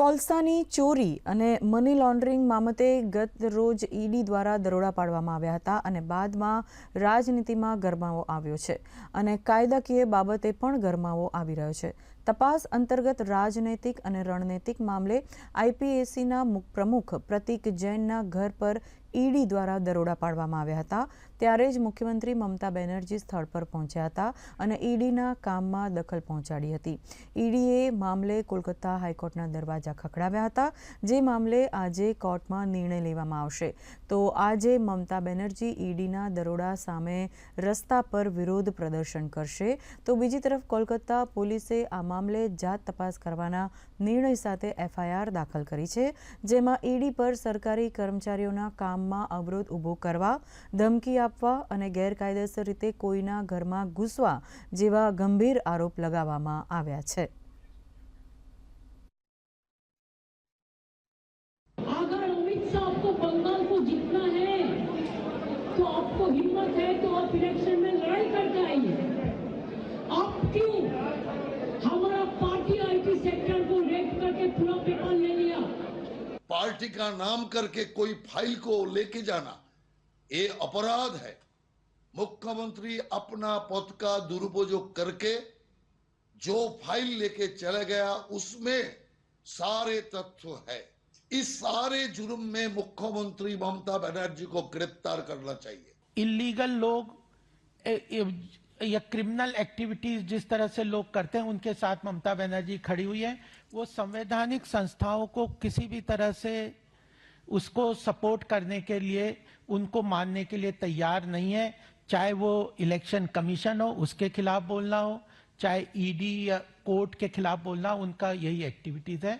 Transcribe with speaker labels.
Speaker 1: કોલસાની ચોરી અને મની લોન્ડરિંગ મામલે ગત રોજ ઈડી દ્વારા દરોડા પાડવામાં આવ્યા હતા અને બાદમાં રાજનીતિમાં ગરમાવો આવ્યો છે અને કાયદાકીય બાબતે પણ ગરમાવો આવી રહ્યો છે। તપાસ અંતર્ગત રાજનૈતિક અને રણનૈતિક મામલે આઈપીએસીના પ્રમુખ પ્રતીક જૈનના ઘર પર ઈડી દ્વારા દરોડા પાડવામાં આવ્યા હતા। ત્યારે જ મુખ્યમંત્રી મમતા બેનર્જી સ્થળ પર પહોંચ્યા હતા અને ઈડીના કામમાં દખલ પહોંચાડી હતી। ઈડીએ મામલે કોલકાતા હાઈકોર્ટના દરવાજા ખખડાવ્યા હતા, જે મામલે આજે કોર્ટમાં નિર્ણય લેવામાં આવશે। તો આજે મમતા બેનર્જી ઈડીના દરોડા સામે રસ્તા પર વિરોધ પ્રદર્શન કરશે, તો બીજી તરફ કોલકાતા પોલીસે આ મામલે જાત તપાસ કરવાના નિર્ણય સાથે એફઆઈઆર દાખલ કરી છે, જેમાં ઈડી પર સરકારી કર્મચારીઓના કામમાં અવરોધ ઊભો કરવા, ધમકી આપવા અને ગેરકાયદેસર રીતે કોઈના ઘરમાં ઘૂસવા જેવા ગંભીર આરોપ લગાવવામાં આવ્યા છે।
Speaker 2: अगर अमित शाह को बंगाल को जीतना है तो आपको हिम्मत है तो आप इलेक्शन में लड़ाई करके आइए। आप क्यों हमारा पार्टी आईटी सेक्टर को रेप करके पूरा पेपर ले लिया।
Speaker 3: पार्टी का नाम करके कोई फाइल को लेके जाना ये अपराध है। मुख्यमंत्री अपना पद का दुरुपयोग करके जो फाइल लेके चला गया उसमें सारे तथ्य है। इस सारे जुर्म में मुख्यमंत्री ममता बनर्जी को गिरफ्तार करना चाहिए।
Speaker 4: इलीगल लोग या क्रिमिनल एक्टिविटीज जिस तरह से लोग करते हैं उनके साथ ममता बनर्जी खड़ी हुई है। वो संवैधानिक संस्थाओं को किसी भी तरह से उसको सपोर्ट करने के लिए, उनको मानने के लिए तैयार नहीं है। चाहे वो इलेक्शन कमीशन हो उसके खिलाफ बोलना हो, चाहे ईडी या कोर्ट के खिलाफ बोलना, उनका यही एक्टिविटीज है।